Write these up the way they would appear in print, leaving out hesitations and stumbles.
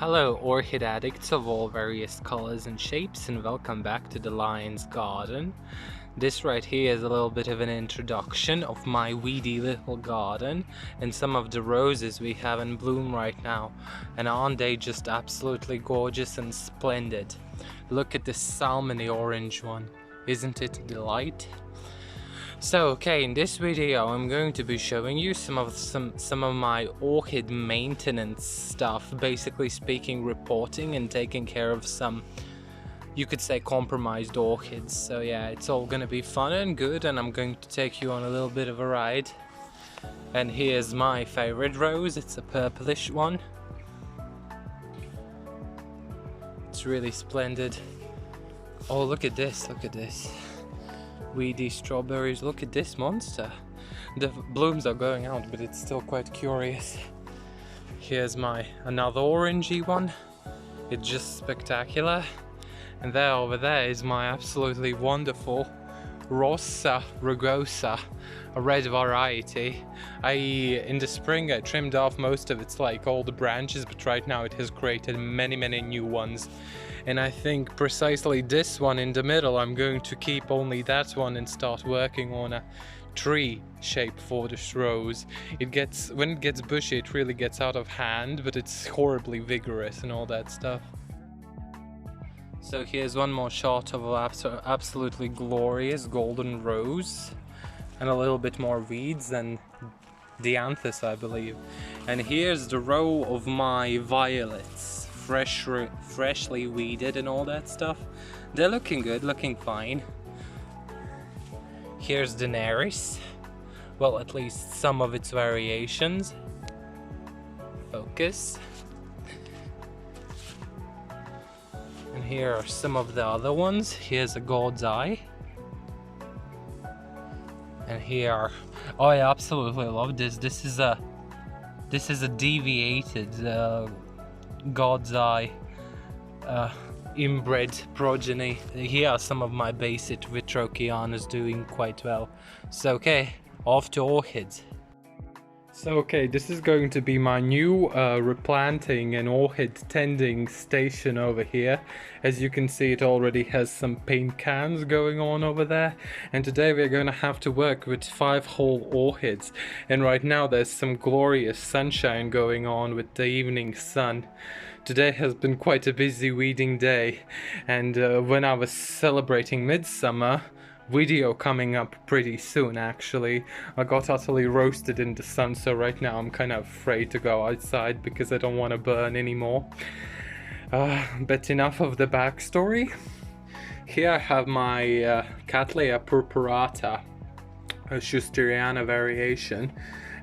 Hello orchid addicts of all various colors and shapes, and welcome back to the Lion's Garden. This right here is a little bit of an introduction of my weedy little garden and some of the roses we have in bloom right now, and aren't they just absolutely gorgeous and splendid? Look at this salmony orange one, isn't it a delight? So in this video I'm going to be showing you some of my orchid maintenance stuff, basically speaking, repotting and taking care of some, you could say, compromised orchids. So yeah, it's all gonna be fun and good, and I'm going to take you on a little bit of a ride. And here's my favorite rose. It's a purplish one. It's really splendid. Oh, look at this, weedy strawberries. Look at this monster. The blooms are going out, but it's still quite curious. Here's another orangey one. It's just spectacular. And there, over there, is my absolutely wonderful Rosa rugosa, a red variety. In the spring I trimmed off most of its all the branches, but right now it has created many new ones. And I think precisely this one in the middle, I'm going to keep only that one and start working on a tree shape for this rose. When it gets bushy, it really gets out of hand, but it's horribly vigorous and all that stuff. So here's one more shot of an absolutely glorious golden rose, and a little bit more weeds and dianthus, I believe. And here's the row of my violets, freshly weeded and all that stuff. They're looking good, looking fine. Here's Daenerys, well, at least some of its variations. Focus. And here are some of the other ones. Here's a God's Eye. And here, oh, I absolutely love this. This is a deviated God's Eye inbred progeny. Here are some of my basic Vitrochianas doing quite well. So off to orchids. So this is going to be my new replanting and orchid tending station over here. As you can see, it already has some paint cans going on over there, and today we're going to have to work with 5 whole orchids. And right now there's some glorious sunshine going on with the evening sun. Today has been quite a busy weeding day, and when I was celebrating midsummer, video coming up pretty soon actually, I got utterly roasted in the sun, so right now I'm kind of afraid to go outside because I don't want to burn anymore. But enough of the backstory. Here I have my Cattleya purpurata, a Schusteriana variation,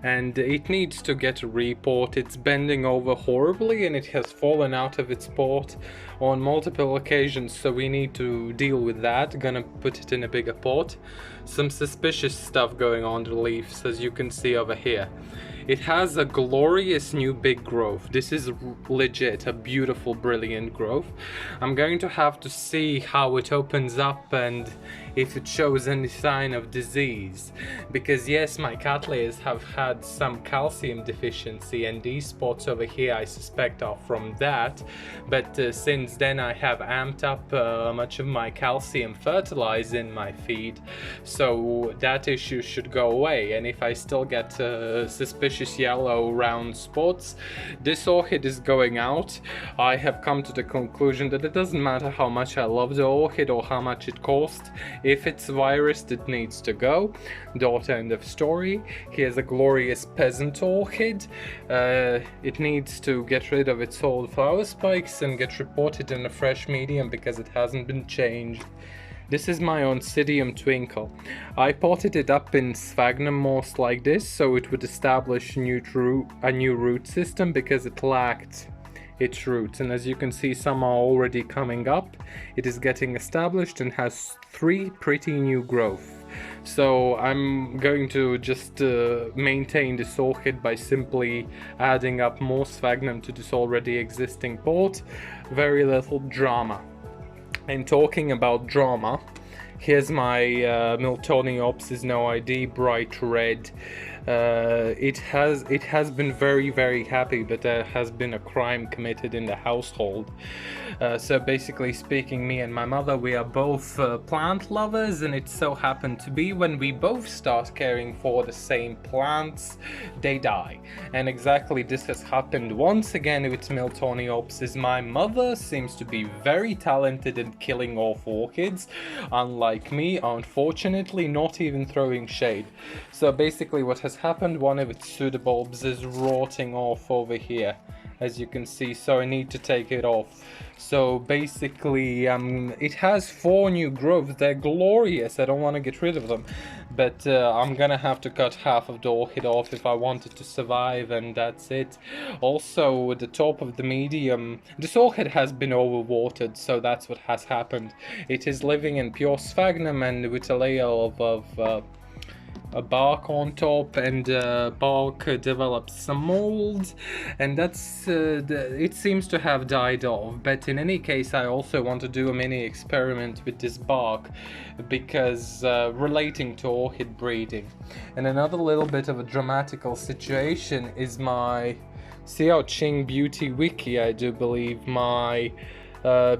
and it needs to get a repot. It's bending over horribly and it has fallen out of its pot on multiple occasions, so we need to deal with that. Gonna put it in a bigger pot. Some suspicious stuff going on the leaves, as you can see over here. It has a glorious new big growth. This is legit a beautiful, brilliant growth. I'm going to have to see how it opens up and if it shows any sign of disease, because yes, my Cattleyas have had some calcium deficiency, and these spots over here I suspect are from that. But since then I have amped up much of my calcium fertilizer in my feed, so that issue should go away. And if I still get suspicious yellow round spots, this orchid is going out. I have come to the conclusion that it doesn't matter how much I love the orchid or how much it cost. If it's virus, it needs to go. Dot, end of story. Here's a glorious peasant orchid. It needs to get rid of its old flower spikes and get repotted in a fresh medium because it hasn't been changed. This is my Oncidium Twinkle. I potted it up in sphagnum moss like this, so it would establish a new root system because it lacked its roots. And as you can see, some are already coming up. It is getting established and has 3 pretty new growth. So I'm going to just maintain this orchid by simply adding up more sphagnum to this already existing pot. Very little drama. And talking about drama, Here's my Miltoniopsis NoID bright red. It has been very happy, but there has been a crime committed in the household. So basically speaking, me and my mother, we are both plant lovers, and it so happened to be when we both start caring for the same plants, they die. And exactly this has happened once again with Miltoniopsis. My mother seems to be very talented in killing off orchids, unlike me, unfortunately, not even throwing shade. So basically what has happened, one of its pseudobulbs is rotting off over here, as you can see, so I need to take it off. So basically it has 4 new growths. They're glorious, I don't want to get rid of them, but I'm gonna have to cut half of the orchid off if I want it to survive, and that's it. Also, the top of the medium, this orchid has been overwatered, so that's what has happened. It is living in pure sphagnum and with a layer of a bark on top, and bark develops some mold, and that's it seems to have died off. But in any case, I also want to do a mini experiment with this bark, because relating to orchid breeding. And another little bit of a dramatical situation is my Xiaoqing Beauty Wiki, I do believe, my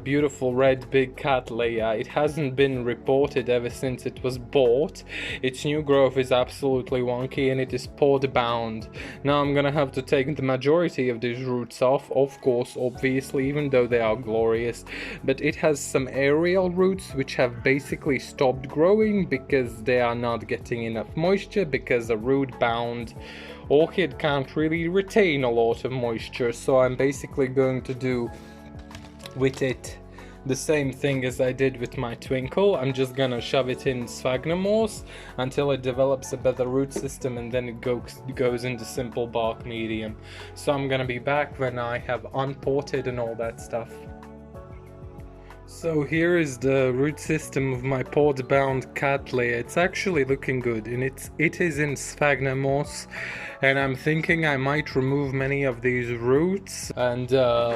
beautiful red big Cattleya. It hasn't been reported ever since it was bought. Its new growth is absolutely wonky, and it is pod bound. Now I'm gonna have to take the majority of these roots off, of course, obviously, even though they are glorious. But it has some aerial roots which have basically stopped growing because they are not getting enough moisture, because a root bound orchid can't really retain a lot of moisture. So I'm basically going to do with it the same thing as I did with my Twinkle. I'm just gonna shove it in sphagnum moss until it develops a better root system, and then it goes into simple bark medium. So I'm gonna be back when I have unpotted and all that stuff. So here is the root system of my pod-bound Cattleya. It's actually looking good, and it is in sphagnum moss, and I'm thinking I might remove many of these roots. And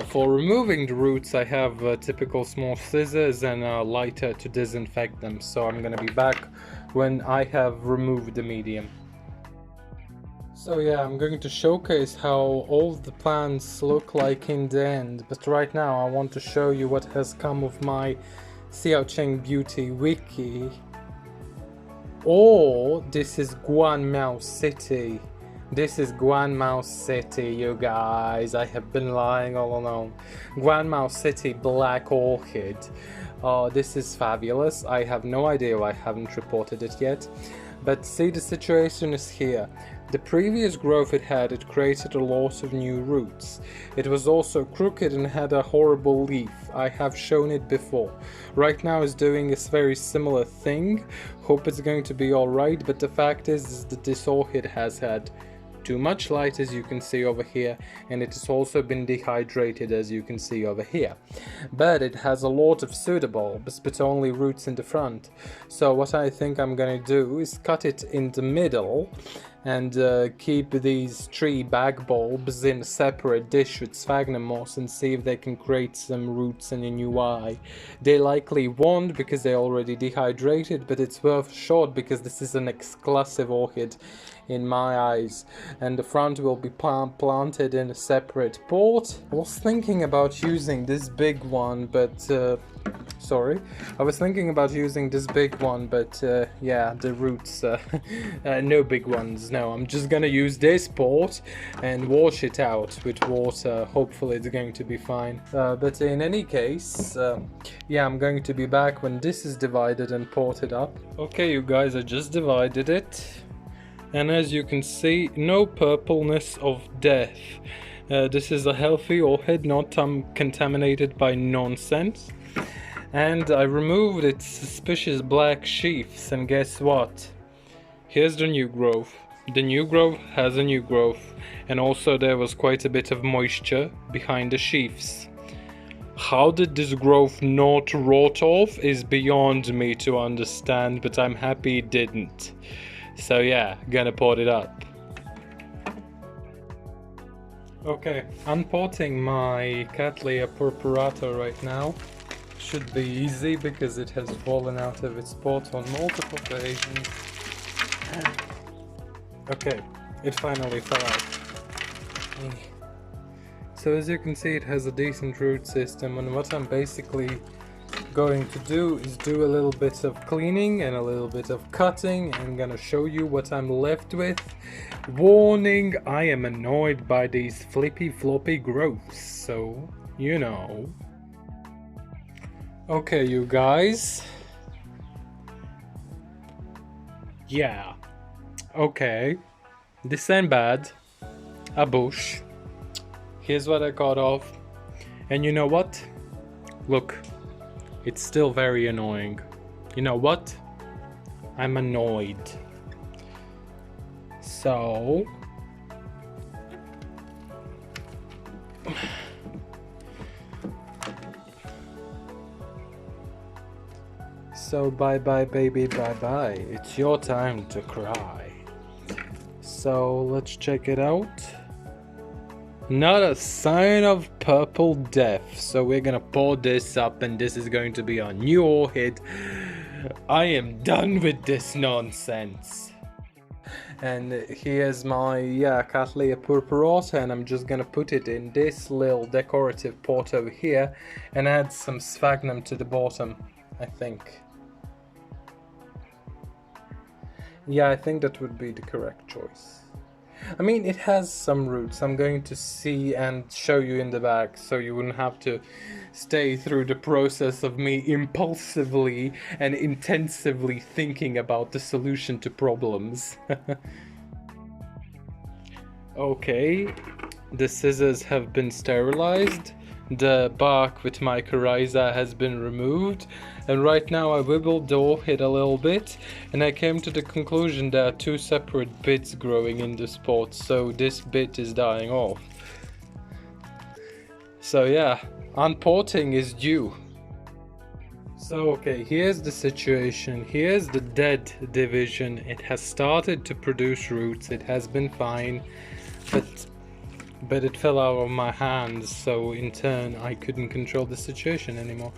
for removing the roots, I have typical small scissors and a lighter to disinfect them. So I'm gonna be back when I have removed the medium. So yeah, I'm going to showcase how all the plants look like in the end, but right now I want to show you what has come of my Xiaoqing Beauty Wiki. Oh, this is Guanmiau City. This is Guanmiau City, you guys. I have been lying all along. Guanmiau City Black Orchid. Oh, this is fabulous. I have no idea why I haven't reported it yet. But see, the situation is here. The previous growth it created a lot of new roots. It was also crooked and had a horrible leaf. I have shown it before. Right now it's doing a very similar thing. Hope it's going to be alright, but the fact is that this orchid has had too much light, as you can see over here, and it has also been dehydrated, as you can see over here. But it has a lot of pseudobulbs, but only roots in the front. So what I think I'm gonna do is cut it in the middle and keep these 3 back bulbs in a separate dish with sphagnum moss and see if they can create some roots in a new eye. They likely won't because they're already dehydrated, but it's worth a shot because this is an exclusive orchid in my eyes, and the front will be planted in a separate pot. I was thinking about using this big one, but yeah, the roots, no big ones. No, I'm just gonna use this pot and wash it out with water. Hopefully it's going to be fine. But in any case, yeah, I'm going to be back when this is divided and potted up. Okay, you guys, I just divided it. And as you can see, no purpleness of death. This is a healthy orchid, not contaminated by nonsense. And I removed its suspicious black sheaths, and guess what? Here's the new growth. The new growth has a new growth, and also there was quite a bit of moisture behind the sheaths. How did this growth not rot off is beyond me to understand, but I'm happy it didn't. So yeah, gonna pot it up. Okay, I'm potting my Cattleya purpurata right now. should be easy because it has fallen out of its pot on multiple occasions. Okay, it finally fell out. So as you can see, it has a decent root system, and what I'm basically going to do is do a little bit of cleaning and a little bit of cutting. I'm gonna show you what I'm left with. Warning, I am annoyed by these flippy floppy growths, so you know. Okay, you guys. Yeah. Okay. This ain't bad. A bush. Here's what I got off. And you know what? Look. It's still very annoying. You know what? I'm annoyed. So... So bye bye baby, bye bye. It's your time to cry. So let's check it out. Not a sign of purple death. So we're gonna pour this up, and this is going to be our new orchid. I am done with this nonsense. And here's my Cattleya purpurata, and I'm just gonna put it in this little decorative pot over here and add some sphagnum to the bottom, I think. Yeah, I think that would be the correct choice. I mean, it has some roots. I'm going to see and show you in the back, so you wouldn't have to stay through the process of me impulsively and intensively thinking about the solution to problems. Okay, the scissors have been sterilized. The bark with mycorrhiza has been removed, and right now I wiggled the orchid a little bit, and I came to the conclusion there are two separate bits growing in the spot, so this bit is dying off. So yeah, unpotting is due. So okay, here's the situation. Here's the dead division. It has started to produce roots. It has been fine, but it fell out of my hands, so in turn I couldn't control the situation anymore.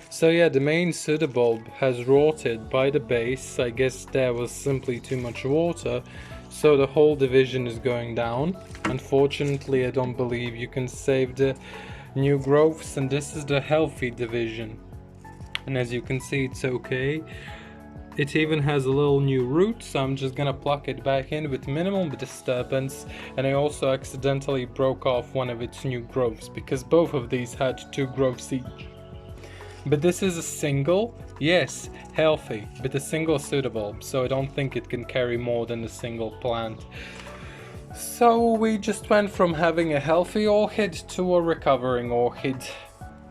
So yeah, the main pseudobulb has rotted by the base. I guess there was simply too much water, so the whole division is going down. Unfortunately, I don't believe you can save the new growths, and this is the healthy division. And as you can see, it's okay. It even has a little new root, so I'm just gonna pluck it back in with minimum disturbance. And I also accidentally broke off one of its new growths, because both of these had 2 growths each. But this is a single, yes, healthy, but a single pseudobulb, so I don't think it can carry more than a single plant. So we just went from having a healthy orchid to a recovering orchid.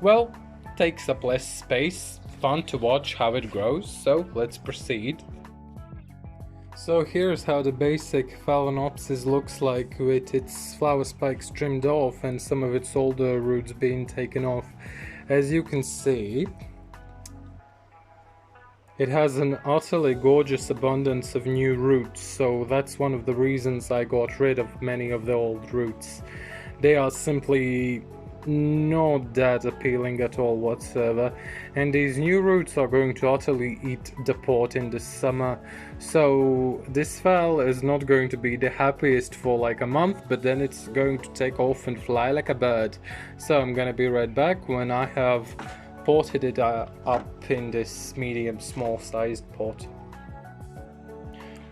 Well, takes up less space. Fun to watch how it grows, so let's proceed. So here's how the basic Phalaenopsis looks like, with its flower spikes trimmed off and some of its older roots being taken off. As you can see, it has an utterly gorgeous abundance of new roots, so that's one of the reasons I got rid of many of the old roots. They are simply not that appealing at all whatsoever, and these new roots are going to utterly eat the pot in the summer. So this phal is not going to be the happiest for like a month, but then it's going to take off and fly like a bird. So I'm gonna be right back when I have potted it up in this medium small sized pot.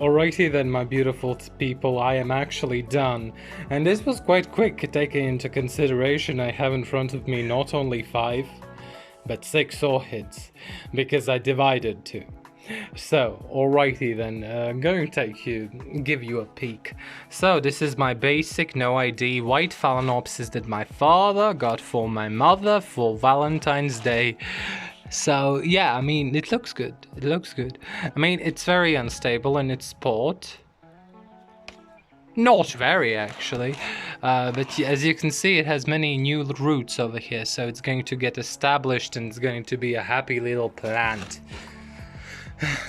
Alrighty then, my beautiful people, I am actually done, and this was quite quick, taking into consideration I have in front of me not only 5 but 6 orchids, because I divided 2. So alrighty then, I'm going to give you a peek. So this is my basic NoID white Phalaenopsis that my father got for my mother for Valentine's Day. So yeah, I mean, it looks good. It looks good. I mean, it's very unstable in its pot. Not very, actually. But as you can see, it has many new roots over here, so it's going to get established and it's going to be a happy little plant.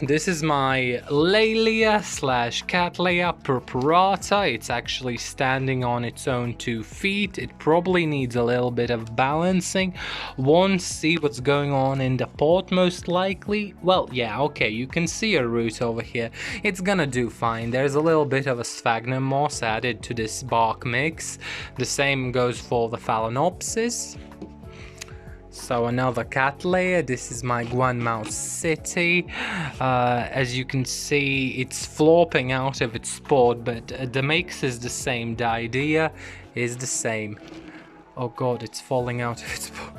This is my Laelia / Cattleya purpurata. It's actually standing on its own 2 feet. It probably needs a little bit of balancing. Won't see what's going on in the pot most likely. Well, yeah, okay, you can see a root over here. It's gonna do fine. There's a little bit of a sphagnum moss added to this bark mix. The same goes for the Phalaenopsis. So another Cattleya. This is my Guanmiau city. As you can see, it's flopping out of its spot, but the mix is the same. The idea is the same. Oh god, it's falling out of its spot.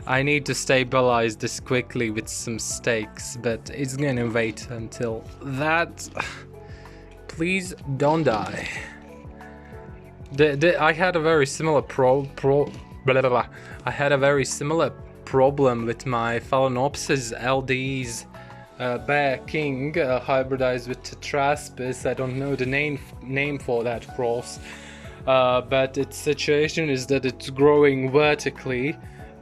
I need to stabilize this quickly with some stakes, but it's gonna wait until that. Please don't die. I had a very similar I had a very similar problem with my Phalaenopsis LDs Bear King hybridized with Tetraspis. I don't know the name for that cross, but its situation is that it's growing vertically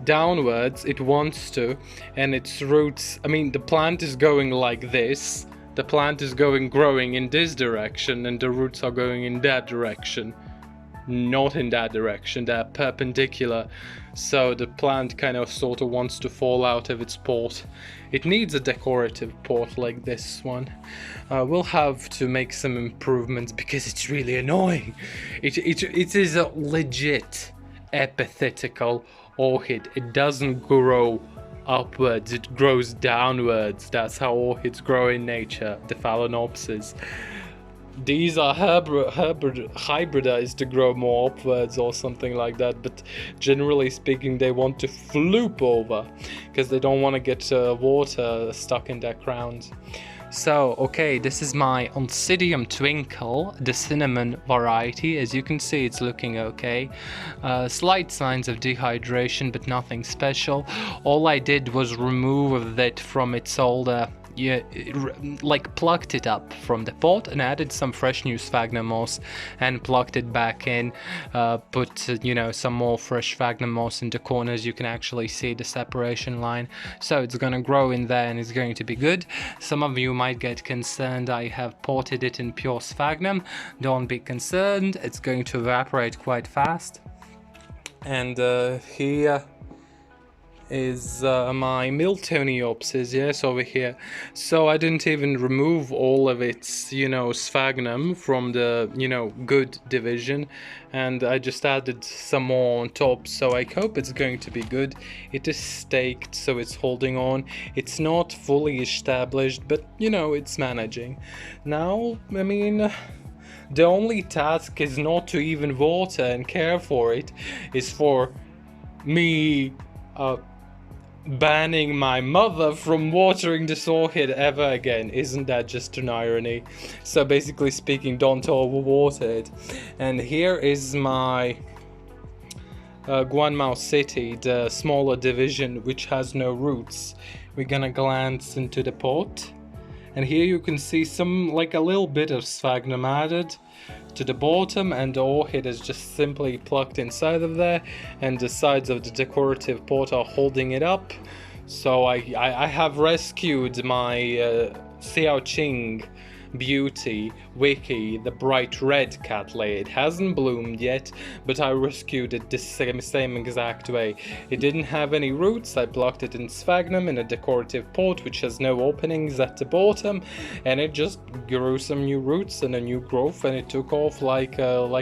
downwards. It wants to, and its roots, I mean, the plant is going like this. The plant is growing in this direction, and the roots are going in that direction. Not in that direction, they're perpendicular, so the plant kind of sort of wants to fall out of its pot. It needs a decorative pot like this one. We'll have to make some improvements because it's really annoying. It is a legit epithetical orchid. It doesn't grow upwards, it grows downwards. That's how orchids grow in nature, the Phalaenopsis. These are hybridized to grow more upwards or something like that, but generally speaking they want to floop over because they don't want to get water stuck in their crowns. So, okay, this is my Oncidium Twinkle, the cinnamon variety. As you can see, it's looking okay. Slight signs of dehydration, but nothing special. All I did was remove it from its older, like plucked it up from the pot and added some fresh new sphagnum moss and plucked it back in. Put some more fresh sphagnum moss in the corners. You can actually see the separation line, so it's gonna grow in there and it's going to be good. Some of you might get concerned I have potted it in pure sphagnum. Don't be concerned, it's going to evaporate quite fast. And here is my Miltoniopsis, yes, over here. So I didn't even remove all of its, sphagnum from the, good division, and I just added some more on top, so I hope it's going to be good. It is staked, so it's holding on. It's not fully established, but, it's managing. Now, I mean, the only task is not to even water and care for it, is for me, banning my mother from watering this orchid ever again. Isn't that just an irony? So basically speaking, don't overwater it. And here is my Guanmiau city, the smaller division which has no roots. We're gonna glance into the pot, and here you can see some, like a little bit of sphagnum added to the bottom, and the orchid is just simply plucked inside of there, and the sides of the decorative pot are holding it up. So I have rescued my Xiaoqing Beauty Wiki, the bright red Cattleya. It hasn't bloomed yet, but I rescued it this same exact way. It didn't have any roots. I plucked it in sphagnum in a decorative pot which has no openings at the bottom, and it just grew some new roots and a new growth, and it took off like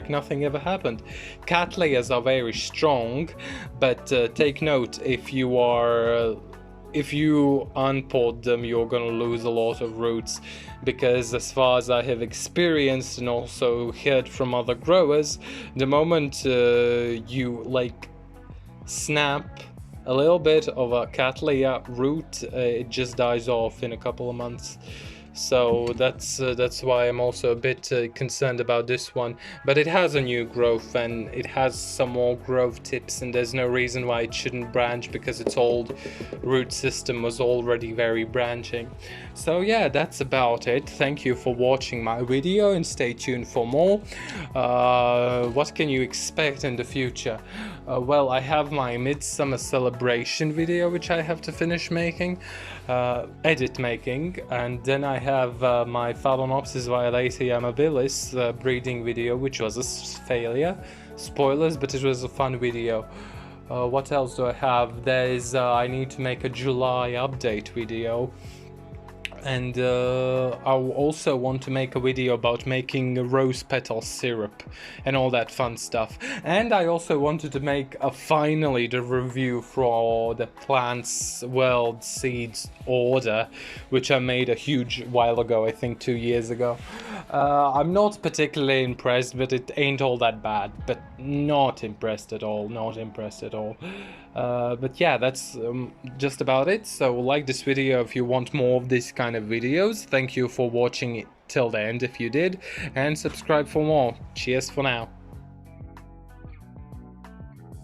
nothing ever happened. Cattleyas are very strong, but take note, if you unpot them, you're gonna lose a lot of roots, because as far as I have experienced and also heard from other growers, the moment you snap a little bit of a Cattleya root, it just dies off in a couple of months. so that's why I'm also a bit concerned about this one. But it has a new growth and it has some more growth tips, and there's no reason why it shouldn't branch because its old root system was already very branching. So yeah, that's about it. Thank you for watching my video and stay tuned for more. What can you expect in the future? Well, I have my midsummer celebration video which I have to finish making, edit making, and then I have my Phalaenopsis violata amabilis breeding video, which was a failure. Spoilers, but it was a fun video. What else do I have? There's I need to make a July update video. And I also want to make a video about making a rose petal syrup and all that fun stuff. And I also wanted to make finally the review for the Plants World Seeds order, which I made a huge while ago, I think 2 years ago. I'm not particularly impressed, but it ain't all that bad. But not impressed at all, not impressed at all. But yeah, that's just about it. So like this video if you want more of this kind of videos. Thank you for watching it till the end if you did, and subscribe for more. Cheers for now.